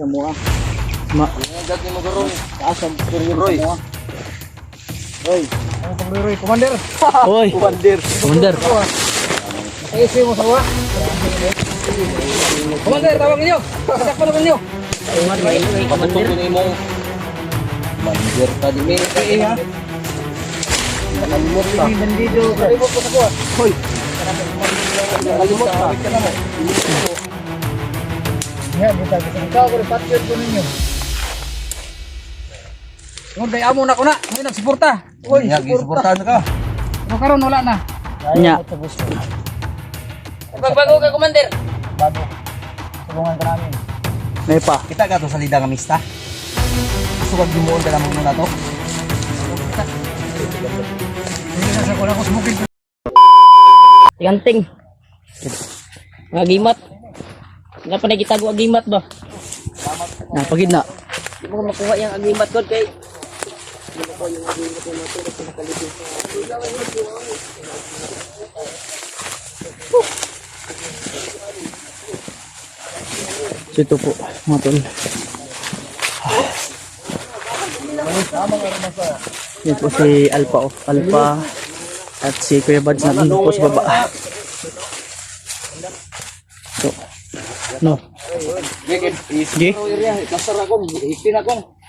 Semua. Dati mo karon. Asam superior Roy. semua. Roy. Ano pang Roy? Commander. Hoy, Commander. Commander. Ayusin mo sawa. Commander, tawag niyo. Sakpan naman niyo. Commander ni mo. Commander tadi ni ha. Nakalimot ka. Bandido. Kalimot ko sa kuha. Hoy. Nakalimot ka. Yan, kita kita. Ikaw ko patyon ko ninyo. Ngon kay amo na ko na. May nagsuporta. Oy, Suportahan ka. Ano karon wala na. Nya. Pagbago ka, Commander. Bago. Tulungan ka namin. May pa. Kita ka to sa lidang amista. Gusto kag gimuon ka namang muna to. Hindi na sa kuha ko smoking. Ganting. Ngagimat. Nga pa nagitago agimat ba? Napagid na. Di mo makuha yung agimat ko kay Ito po, mga tol. Yan po si Alpha of Alpha at si Kuya Bads na nandun po sa baba. So, no. Gi? Kasar ako, hipin ako.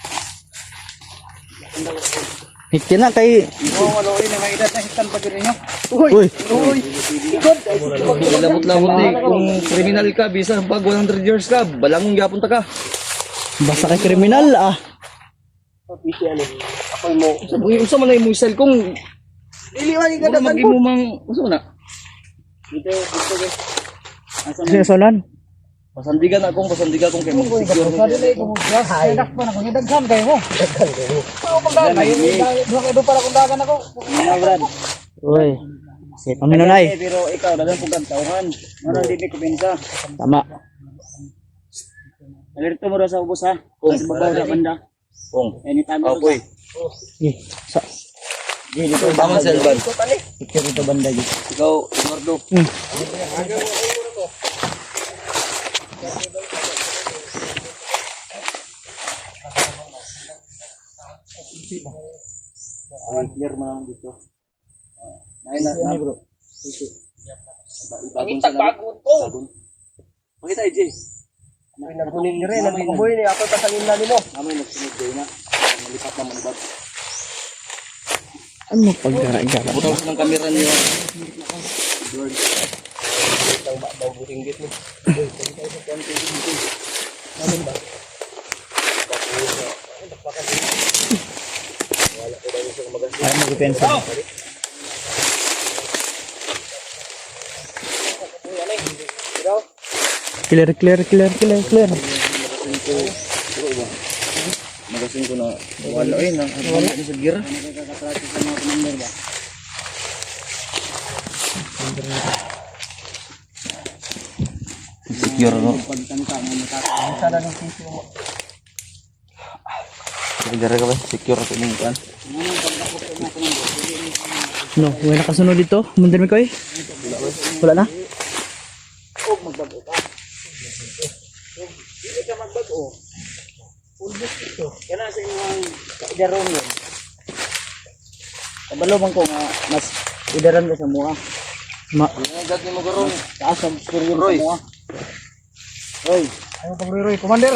Hikti na kay... Oh, ano ini may edad na hitan pa din niyo. Uy! Labot-labot ni kung kriminal ka, bisa pag 100 years ka, balangong gapunta ka. Basta kay kriminal ah. Sabi usa man ay mo cell kung dili man ka dapat mo mang usa na. Sinasolan? Pasandigan akong kay mo secure. Sa dili ko siya. Dak pa na ko daghan kay mo. Ako pagdagan. Duha kay do para kung dagan ako. Uy. Si Paminonay. Pero ikaw dagan pug tawhan. Maran dili ko pinsa. Tama. Alerto mo ra sa ubos ha. Sa babaw ra banda. Kung Anytime mo. okay. Sa... Dili ko Tama sa Elban. picture ito banda dito. Ikaw, Eduardo. Clear mo lang dito. Nay na bro. pangitag bago to. Pakita AJ. May nagkunin ni rin, nagkuboy ni ako tatangin na nimo. Amoy nagsunod day na. Malipat na manubad. Ano pagkara-gara? Butas ng kamera niyo. Ay, mag-pensa. Clear. Magasin ko na wala ay na sa gira. Secure no. Gara ka ba? Secure ko mong kan. No, may nakasunod dito. Mundir mi ko eh. Wala na? Kana sa inyong idaron yun. Kabalo man ko nga mas idaran ko sa mua. Dati mo karon. Taas ang superior Roy. sa mua. Roy. Ano pang Roy? Commander.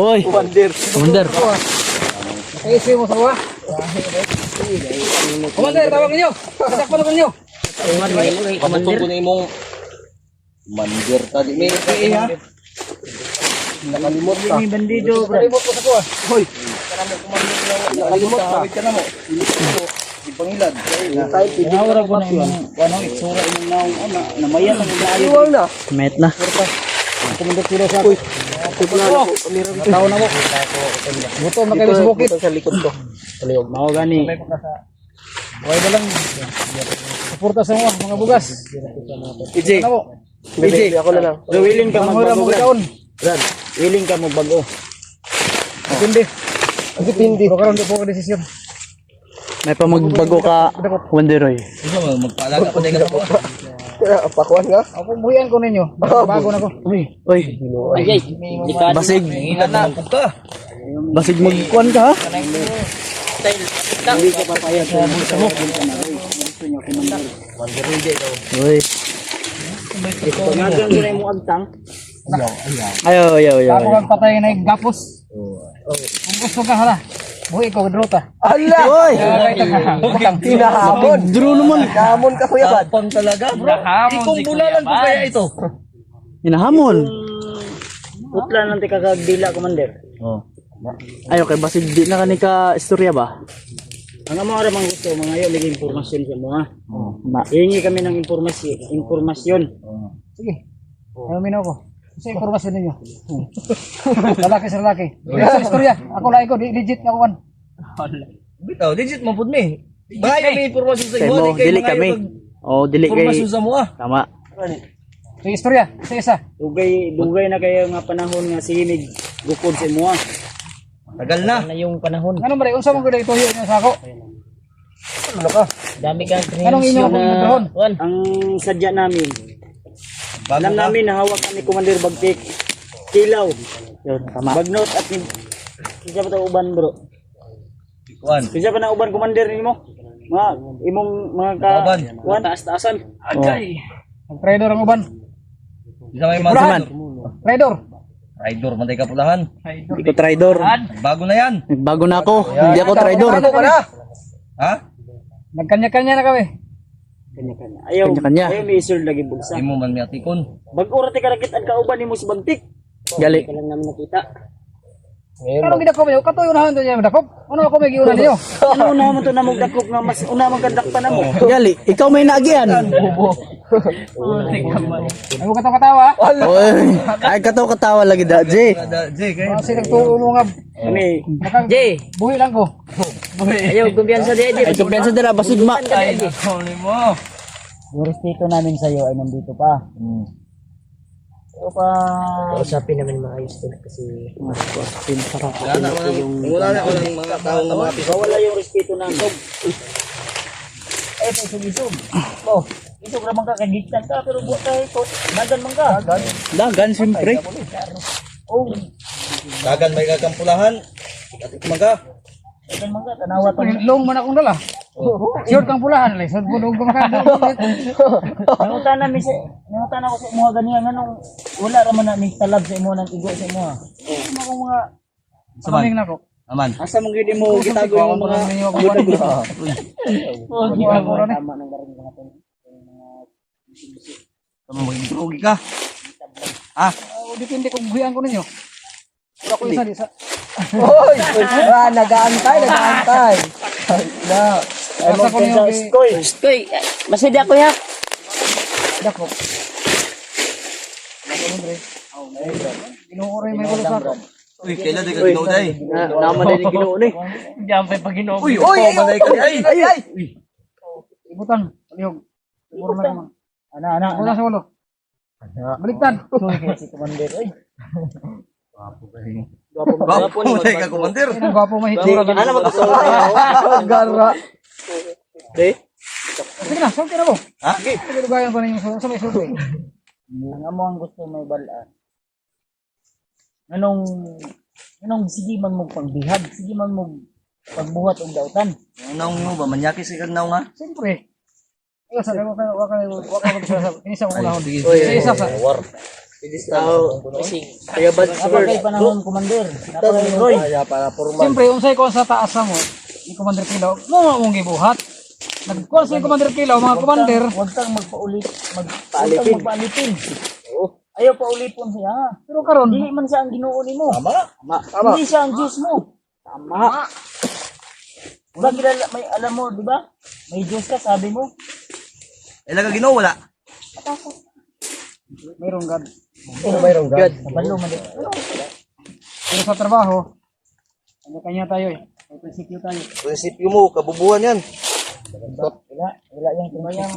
Hoy! Commander. Commander! Ayusin mo sawa. Commander, tawag niyo. Sakpan naman niyo. Commander ko ni mo. Commander tadi ni ha. Nakalimot ka. May bandido. Kalimot ko sa kuha. Hoy. Nakalimot ka. Ka na mo. Ipangilad. Nawara ko na yung anong itsura yung naong namayan ang ilayo. Iwal na. Met na. Commander sila sa akin. Tao na mo. Gutom na kayo sa bukit. Sa likod ko. Taliyog. Mao gani. Huwag na lang. Suporta sa mga bugas. EJ. Ano mo? EJ. Ako na lang. Willing ka magbago. Brad. Willing ka magbago. Depende. Depende. Baka rin po ka desisyon. May pa magbago ka, Commander Roy. Magpaalaga pa din ka. Pakuan nga. Ako buhian ko ninyo. Bago na ko. Uy, Ay, Ikan. basig. Ilan na ang ka. Basig magkuan ka ha? Style. Hindi ka papayag sa bulsa mo. Uy. Ngayon ko na yung agtang. Ayo. Ako ang patay na yung gapos. Kung gusto ka hala. Buhi ko drota. Ala! Uy! Hinahamon. Duro naman. Hinahamon ka Kuya Bad. Tapang talaga bro. Ikong bulalan ko kaya ito. Hinahamon. Utla lang ti kagdila, Commander. Ayo kay basig di na kanika istorya ba? Ang mga ramang gusto, mga yun, naging impormasyon sa mga. Na. Hihingi kami ng impormasyon. Sige. Ayaw minaw ko. Kasi informasyon ninyo. Lalaki sa lalaki. Sa istorya. Ako lang ko. Legit na kuwan. Bitaw, legit mo pud mi. Baka may impormasyon sa Kay imo, mo, dili kami. Oh, dili kay. Impormasyon sa mo ah. Tama. Sa istorya. Isa. Dugay na kayo nga panahon nga sinig gukod sa imo. Tagal na. Na yung panahon. Anong ba? Unsa mong gulay ito yun sa ako? Ano ka? Dami kang Anong inyo akong nagdahon? Ang sadya namin. Bago Alam ka. namin na hawak kami Commander Bagtik. Kilaw. Yun, tama. Bagnot at kisa pa ito uban bro. Kuan. Kisa pa na uban Commander nimo. Mga imong mga Uban. kuan taas-taasan. Agay. Ang trader ang uban. Isa may Pulahan. mga Trader. Rider, mantay ka pulahan. Hindi ko traidor. Bago na yan. Nagbago na ako. Hindi ako traidor. Bago ka na. Ha? Nagkanya-kanya na kami. Kanya-kanya. Ayaw. Kanya-kanya. Ayaw may isul lagi bugsa. Hindi mo man miyatikon. Bag-ura ti karakit ang kauban nimo si Bagtik. Gali. Kailan namin nakita. Anong gidakop niyo? Katuyo na hanto niya dakop. Ano ako may giunan niyo? Ano una mo to na magdakop nga mas una man kadakpan namo. Gali, ikaw may naagian. Ako katawa. Oy, ay katawa lagi da, J. Jay, kayo. Kasi nagtuulo nga. Kami. Nakang Jay, buhi lang ko. ayaw kumpiyansa di Jay. Ay kumpiyansa dira basig ma. Ay, huli mo. Yung respeto namin sa iyo ay nandito pa. Pero pa usapin namin maayos din kasi Sarap. Wala na walang mga taong na mga wala yung respeto namin. Eh, isog-isog. Oh, isog naman ka, kagigtan ka, pero buat ka ito, dagan man ka. Dagan siyempre. Oh, dagan may kakampulahan. Katikman ka. dagan man ka, tanawa to. Long man akong dala. Short kang pulahan lang. Short bulong kang kanda. Nangutan ako sa mga ganyan, anong, wala raman na may talab sa imo ng igo sa imo. Akong mga Saman. kaming na ko. Aman. Asa mong gini mo gitago yung mga ninyo akong buwan. tama ng garing mga to. Tama maging drogi ka. Ah, Depende kung buhian ko ninyo. Wala ko isa di sa. oy, nag-aantay. Na. Asa ko ninyo kay Koy, masaya ako ya. dakop. Ginuuray may gulo sa ako. Uy, kailan di ka ginauday? Naman din Ginoo ni. Uy, manay ka. Ay. Ibutan. Alihog. Siguro na naman. Ana. Wala sa walo. Baliktad. Si Commander, oy. Gwapo manay ka, Commander. Ang gwapo mahiti. Ano magkasama Gara. Sige na, sulti na mo. Ha? Sige, lugayan ko na yung sa may sulti. Ang amo ang gusto may balaan. Anong sige man mo pangbihag, sige man mo pagbuhat og dautan. Anong mo ba? Manyaki si Kagnaw nga? Siyempre. Ikaw sa waka sa isa ko unahon. Sige. Isa sa. Kaya bad Kapag panahon, Commander, napaka-Roy. Para formal. Siyempre, unsay ko sa taas mo, ni Commander Kilaw, mo mong gibuhat. Nagkuha sa Commander Kilaw, mga Commander, Huwag kang magpaalitin. Ayaw pa ulipon siya. pero karon, Dili man siya ang Ginoo nimo. Tama. Hindi siya ang Diyos mo. Tama. Diba, may alam mo, di ba? May Diyos ka, sabi mo. Ilan ka Ginoo wala? mayroong God. Mayroong God. Kabalo man din. Pero sa trabaho, kanya tayo eh. May prinsipyo tayo. Prinsipyo mo, kabubuhan yan. Wala yung tumayang.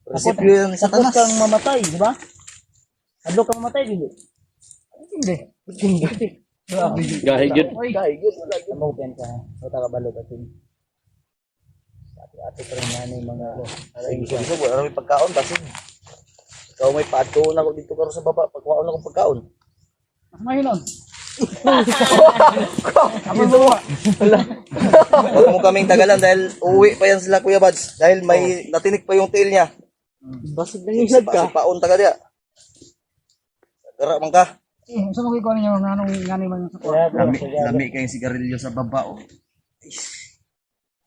Prinsipyo yan sa Takot tanas. kang mamatay, di ba? Hadlo kang mamatay, dili. Hindi. Gahi gyud. Oy, Mo pen ka. O ta kabalo ka tin. Ate ko rin yan yung mga Gusto mo, ano may pagkaon, kasi ikaw may paadtoon ako dito karo sa baba, pagkaon akong pagkaon. Mas mahinon. Huwag mo kaming tagalan dahil uuwi pa yan sila Kuya Bads. Dahil may natinik pa yung tail niya. Basig na isad ka. Kasi paon taga diya. Gara man ka. Gusto mo ikuha ninyo ngani man sa kuha. Lami kayong sigarilyo sa baba. Oh.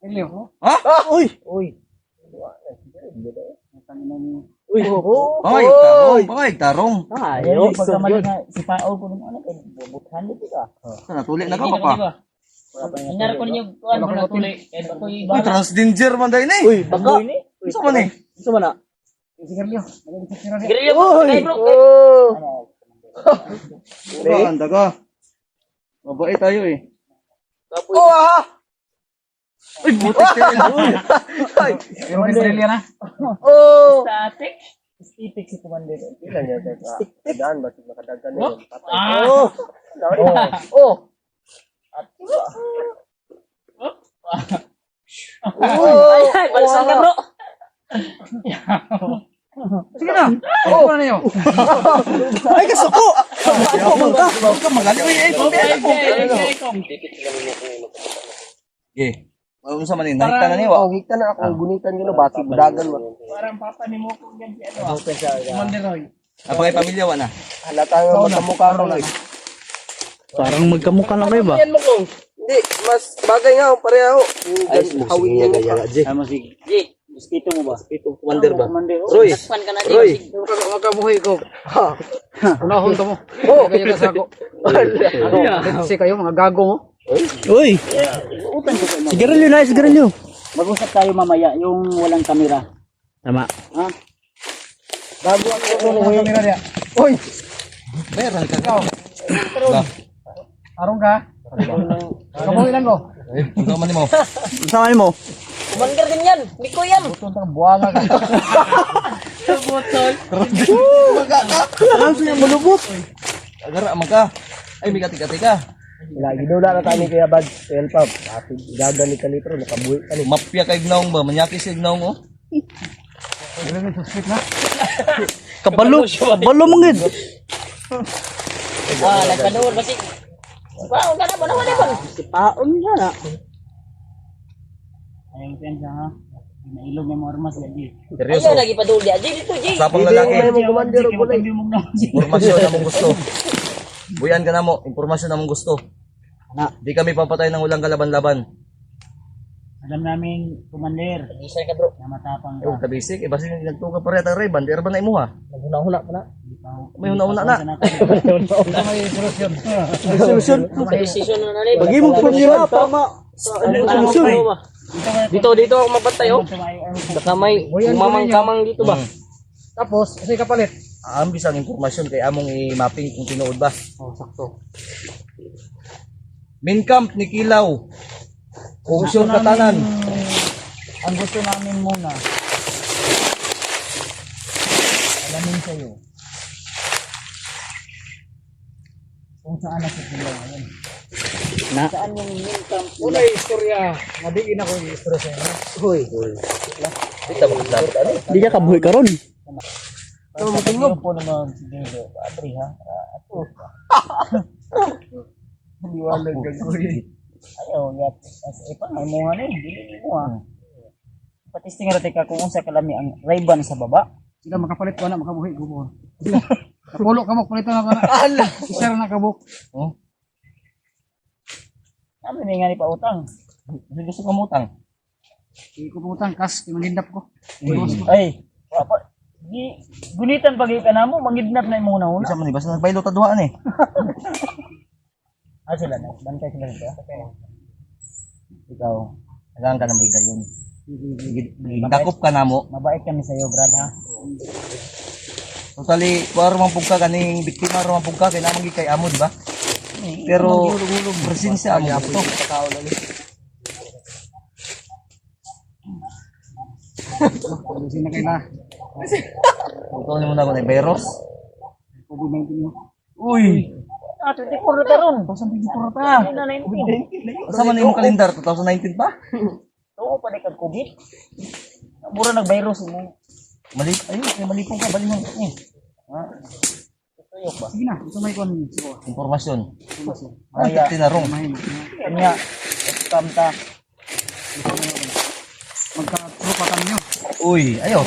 Ilyo ko. Ha? Uy! Uy! Uy! Bangay, tarong. Bangay, tarong. Ayaw! Pagkamali nga, si Pao ko naman, bubuthan dito ka. Natuli na ka pa. Hinara ko ninyo kuan mo na tuli. Kaya ako Uy, transdanger man dahil na eh. Uy! Baka! Gusto man eh. Gusto mo na? Sigarilyo. Magaling sa sigarilyo. Girilyo mo. Kay bro. Anda ka. Mabait tayo eh. Uy, butik tayo. Pero may sigarilyo na. Static. Stitik si Commander. Ay, ay, balisan ka bro. Sige na. Ikuha na ninyo. Ay, kasuko! Huwag ka magaling eh. Eh, ano sa manin? Nakita na niyo. Higta na ako, gunitan yun, bati, budagan mo. Parang papa ni mo kung yan si ano. Commander Roy. Napakay pamilya wa na. Halata nga magkamukha ko lang. Parang magkamukha lang kayo ba? Yan mo kong. Hindi, mas bagay nga ako, pareho. Yung hawin niya nga. G, Mosquito mo ba? Itong commander ba? Roy! takpan ka na Roy! G. Makabuhay ko. Unahon ka mo. Kaya ka sa ako. Kasi kayo, mga gago mo. Uy! Sigarilyo na, sigarilyo. Mag-usap tayo mamaya, yung walang kamera. Tama. Gago ako. Mga kamera niya. Uy! Meron ka. Ba? Arong ka. Kabuhilan ko. Eh, punta man mo. Saan mo? Commander din yan. Biko yan. Butong ka, buwanga ka. Saan siya malubot? Agara man ka. Ay, may kati-kati ka. Lagi daw na kami kaya bad, tel pop. Ati gaga ni kalitro nakabuhi ka ni. Mapya kay gnaong ba? Manyaki sa gnaong oh. Hindi na suspect na. Kabalo! Kabalo mong gid! Nagpadoor ba si... Wow, ka na ba naman naman? Si Paon nga na. Ayun pensa ha. Nailog may mormas lagi. Seryoso. Ayaw lagi padoor di. G, dito G. Sapang lalaki. Commander ko lang. Impormasyon na mong gusto. Buyan ka na mo. Impormasyon na mong gusto. Di kami papatay ng ulang kalaban-laban. Alam namin, Commander, Isa ka bro. na matapang Oh, ka. kabisik. Eh, basi nagtuga pa rin ang Ray. Bandir ba na imo ha? Naghuna-huna pa na. May una-una na. May solusyon. Solusyon. Decision na natin. Bagi mong problema, tama. Solusyon. Dito ako mabantay oh. Baka may mamang-kamang dito ba? Tapos, kasi kapalit. Ambis ang impormasyon kay among i-mapping kung tinuod ba. Oh, sakto. Main camp ni Kilaw. Kungsyon Katanan. Ang gusto namin muna, alamin sa'yo, kung saan nasikilaw ngayon. Na. Saan yung main camp? Una yung istorya. Madigin ako yung istorya sa inyo. Hoy. Dito ba dapat ano? Di ka kabuhi karon. So, matingog po naman si Diego. Adri ha? Liwalag ka ko Ayaw, yat. Ipan, may mga na dili mo ha. Patisting nga ka kung unsa kalami ang Ray-Ban sa baba. Sila makapalit ko na, makabuhi ko po. Kapulo ka mo, palit na ko na. Isa na kabuk. Oh, Ano may nga ni pautang? gusto ka mutang. Hindi ko pumutang, kas, manghindap ko. Ay, papa. Di gunitan pagi ka namo, mangidnap na imong una. Isa man ni basta nagbaylo ta duhaan eh. Sila na, bantay sila dito. Ikaw, nagaan ka na may gayon. Dakop ka na mo. Mabait kami sa iyo, Brad ha. Totally, kuwaro man pugka kaning biktima ro man pugka kay namang kay amo, di ba? Pero presensya amo to. Kasi na kaila. Ito ni mo na ko na virus. COVID-19 yun. Uy, 24 na taron. 2024 pa. Ay na 19. asa man imong kalendar 2019 pa? Oo, pa kag COVID. Mura nag-virus mo. Malipong ka, balihon. Ha? Tuyo ba? Sige na, ito may kuwan ninyo. Sige. Informasyon. Maya. Tinarong. Kanya, scam ta. Magka-trupatan nyo. Uy, ayaw,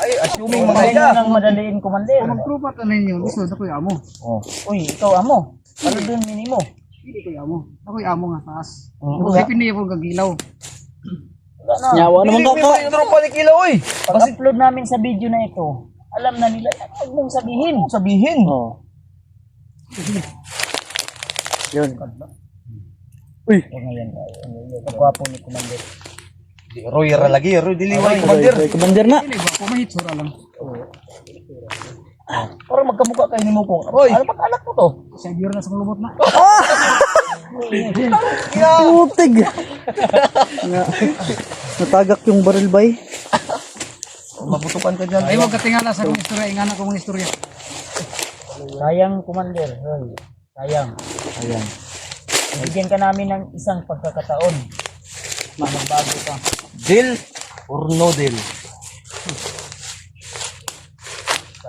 ay, assuming mga Huwag ka. mo nang madaliin, Commander. Kung magtrupatan ninyo, gusto na ko yung amo. Oh. Uy, ikaw amo. Ano dun minimo? Hindi ko yung amo. Ako yung amo nga taas. Oo. Kasi pinili ako gagilaw. Wala na. Nyawa naman kaka. Yung tropa ni Kila, uy. Pag-upload namin sa video na ito, alam na nila, huwag mong sabihin. Sabihin. Oh. Yun. Uy. Ang gwapo ni Commander. Roy ra lagi, Roy diliway, Commander. Commander na. Hindi ba? Pumahitsura lang. Para magkamukha kayo ni Mukong. Oy. Ano pag anak mo to? Sa biro na sa kulubot na. Putig. Nga. Natagak yung baril bay. Maputukan ka dyan. Ay, huwag katingala sa kong istorya. Ingana ko mong istorya. Sayang, Commander. Roy. Sayang. Ayan. Bigyan ka namin ng isang pagkakataon. Magbago ka. Deal or no deal?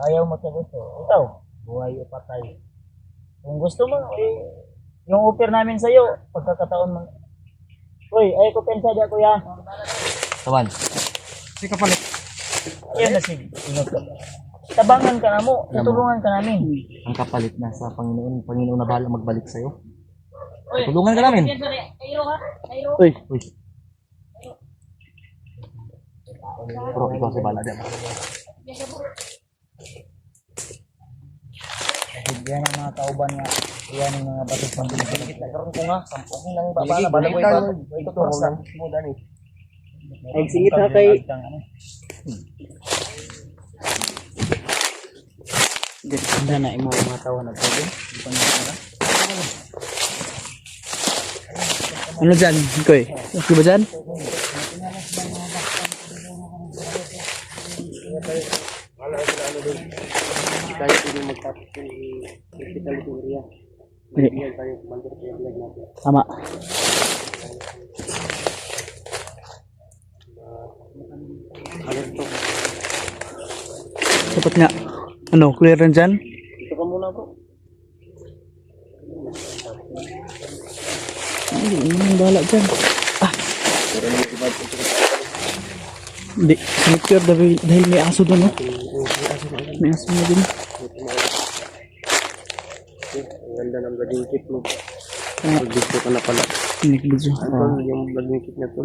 Ayaw mo sa gusto. Ikaw, buhay o patay. Kung gusto mo, yung offer namin sa'yo, pagkakataon mo. Uy, ay ko pensa dyan, kuya. Taman. Sige kapalit. Ayun na sige. Tabangan ka na mo. Tutulungan ka namin. Ang kapalit na sa Panginoon. Panginoon na bahala magbalik sa'yo. Tulungan ka namin. Uy. Uy. Bro, ikaw si Bala. Yan ang mga kauban niya. Yan ang mga batok pang binigit. Nagkaroon ko nga. 10 lang babala. Balagoy ba? Ito to lang. Ay, sige na kay. Ganda na yung mga tawa na pwede. Ano dyan? Koy. Okay ba dyan? Tama. Dapat nga. Ano, clear na dyan? Ito ka muna bro. Hindi, ano bahala dyan? Ah! Hindi, secure dahil may aso doon, no? May aso na din. Ang ganda ng badingkit mo. Ah, Gusto ka na pala. Nick-video. Yung badingkit na to.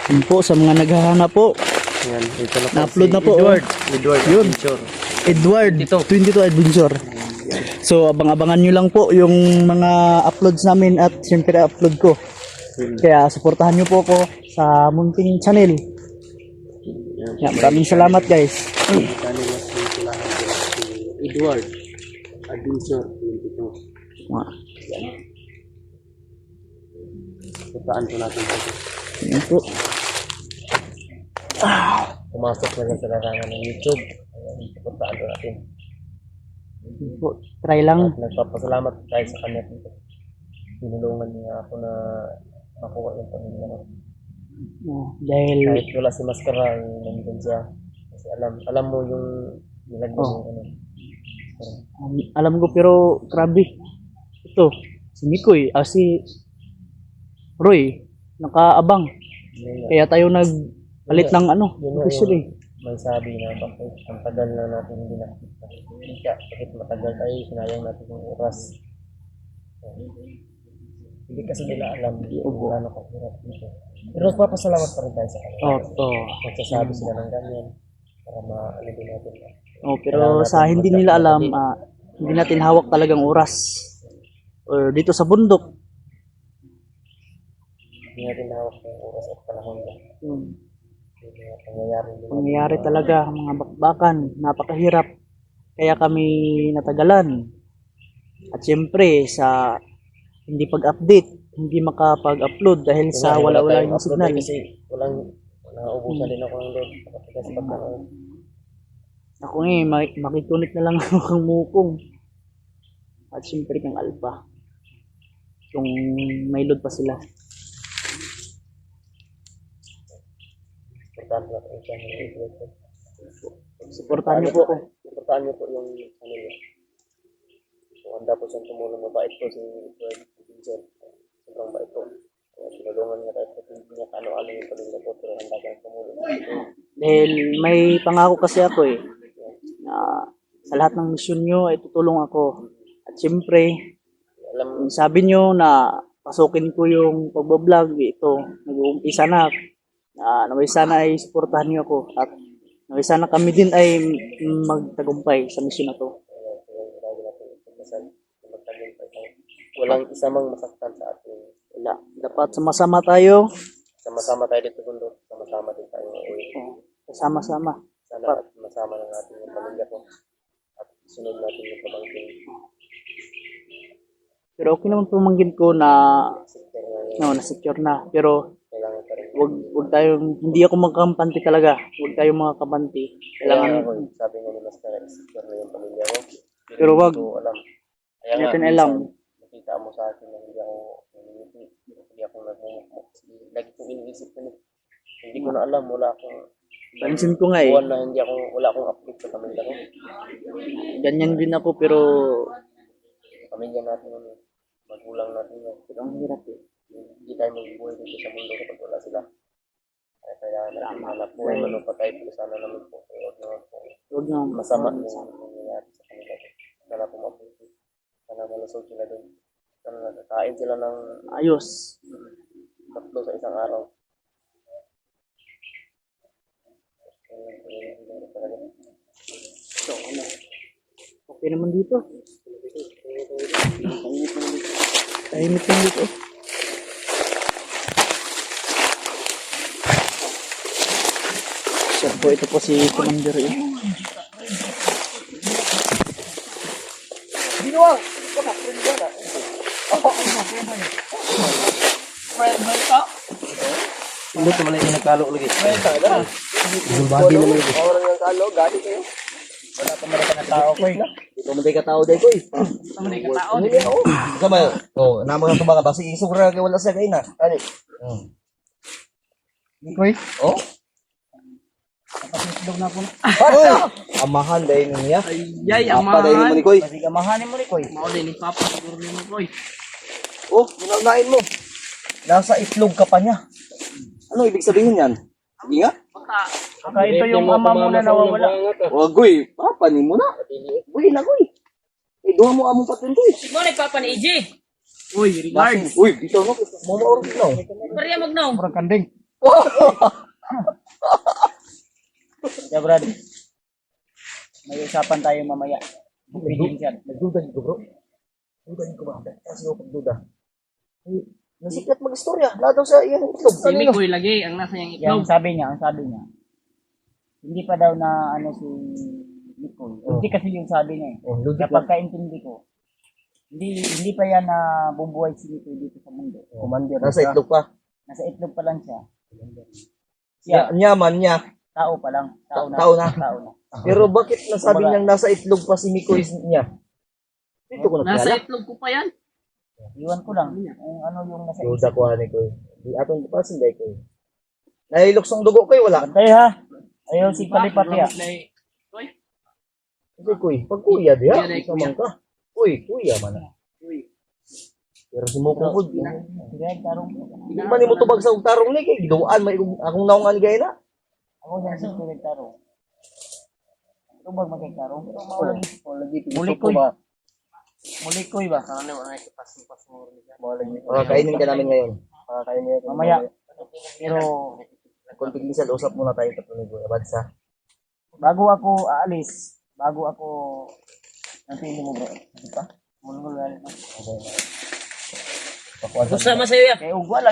Yun po, sa mga naghahanap po, Yan, ito na po. na-upload na po. Edward Yun. Adventure. Edward 22 Adventure. So abangan nyo lang po yung mga uploads namin at siyempre upload ko. Kaya suportahan nyo po ako sa Munting Channel. Yan, maraming salamat guys. Kano mas yung kailangan ko si Edward Adventure 22. Puntaan po natin ito. Yan po. Pumasok na lang sa larangan ng YouTube. Ayan, puntaan po natin. Yan po. Try lang. Nagpapasalamat tayo sa kanya dito. Tinulungan niya ako na makuha yung pamilya ko. Dahil Kahit wala si Mascara, nandun siya. Kasi alam mo yung nilagay yung ano. alam ko pero grabe. Ito, si Mikoy, si Roy, nakaabang. Kaya tayo nagpalit ng ano, officially. May sabi na bakit ang tagal na natin hindi nakita. Hindi ka, bakit matagal tayo, sinayang natin yung oras. Hindi kasi nila alam kung gaano kahirap dito. Pero papasalamat pa rin tayo sa kanila. Magsasabi sila ng ganyan para maano din natin. Pero sa hindi nila alam, hindi natin hawak talagang oras. Or dito sa bundok, Hindi natin hawak ng oras at panahon na nangyayari din. pangyayari talaga mga bakbakan, napakahirap. Kaya kami natagalan. At siyempre sa hindi pag-update, hindi makapag-upload dahil sa wala-wala yung signal. Kasi naubusan din ako ng load. Kasi pagkanoon. Ako makikunik na lang ako kang Mukong. At siyempre kang Alpha. Kung may load pa sila. Importante na ito. Supportahan niyo po ako. Importante niyo po yung channel niya. So, handa po siyang tumulong. Mabait po si Fred Vincent. Sobrang bait po. Kaya tinulungan niya kahit hindi niya ano-ano yung pamilya po. Pero handa siyang tumulong. Dahil may pangako kasi ako na sa lahat ng misyon nyo ay tutulong ako. At siyempre, Alam, sabi nyo na pasukin ko yung pagbablog, ito, nag-uumpisa na. Naway sana ay suportahan nyo ako. At naway sana kami din ay magtagumpay sa misyon na to. marami na po yung pagkasal. Magtagal pa ito. Walang isa mang masaktan sa atin. Wala. Dapat sama-sama tayo. Sama-sama tayo dito bundok. Sama-sama din tayo. Sama-sama. Sana at masama ng ating pamilya ko. At sunod natin yung pamangkin. Pero okay naman pamangkin ko na Sector na yun. na-secure na. Pero Kailangan pa rin. wag tayong, hindi ako magkakampanti talaga. Wag tayong mga kapanti. Kailangan, Kaya ako, sabi nga ni Master, secure na yung pamilya ko. pero wag, Hindi ko alam. Kaya hindi nga, natin alam. minsan, nakita mo sa akin na hindi ako nangingipi. Hindi ako nagmumukmuk. Lagi kong iniisip ko nito. Hindi ko na alam. Wala akong Pansin ko nga buwan na wala akong update sa pamilya ko. ganyan din ako pero Pamilya natin yun. Magulang natin yun. ang hirap eh. Hindi tayo magbuhay dito sa mundo kapag wala sila. Kaya natin hanap po. Ano pa tayo po sana naman po. Huwag naman po. Huwag na Masama yung nangyayari sa kanila. Sana po mabuti. Sana malusog sila doon. Sana nakakain sila ng ayos. 3 sa isang araw. So, ano? Okay naman dito. Tahimik naman dito. So po, ito po si Commander eh. Hindi ko man yung nagkalo lagi. Wala pa malaki na tao ko eh. Ito man tayo katao day ko eh. Sama, oh, nama ka ba basi isog ra kay wala sa kay na. Ani. Koy, Oh, kapasitlog na po na. Oy! Amahan day niya. Yay, Apa day mo ni koy. Kasi gamahanin mo rin ko eh. Mao din ni Papa siguro ni mo boy. Oh, ginaunain mo. Nasa itlog ka pa niya. Ano ibig sabihin yan? Sige nga. Baka ito yung ama mo na nawawala. O, goy, papa ni mo na. Goy na, goy. Eh, duha mo among patunto eh. Mo ni Papa ni EJ. Uy, regards. Uy, dito no. Mo mo oras no. Pariya magnaw. Murag kanding. Kaya Brad, may usapan tayo mamaya. Pinsan. Nagduda ko, bro. Duda ko ba? Kasi ako pagduda. Eh, nasiklat mag-istorya. Wala daw sa iyang itlog. Si Mikoy lagi ang nasa yang Yan, itlog. ang sabi niya, hindi pa daw na ano si Nicole. Hindi kasi yung sabi niya eh. Oh, logic Kapag lang. kaintindi ko, hindi pa yan na bubuhay si Nicole dito sa mundo. Commander. Nasa itlog pa. Nasa itlog pa lang siya. Nyaman niya. Tao pa lang. Tao na. Tao na. Tao na. Pero bakit nasabi niyang nasa itlog pa si Mikoy niya? Dito ko Nasa nakilala. itlog ko pa yan. Iwan ko lang kung ano yung nasa Duda ko ani ko. Di atong pasin day ko. Nahiluksong dugo ko wala. Bantay ha. Ayaw si palipat ya. Koy. Kasi kuy, pag kuya diha, Kuya, isa man ka. Kuya man. Pero si mo ko Sige, tarong. Hindi man nimo tubag sa tarong ni kay giduan may akong naungan gay na. Ako sa si Kuya tarong. Tubag magkay-tarong. Pero maulagi. Mulikoy. Mulikoy ba? Ano na ipas mo rin. Kainin ka namin ngayon. Kainin ka Mamaya. Pero Confidential usap muna tayo tatlo ni Kuya Badsa. bago ako aalis, bago ako napili mo bro. Di ba? Mulmul. Gusto masaya yan. Kaya ugwa lang.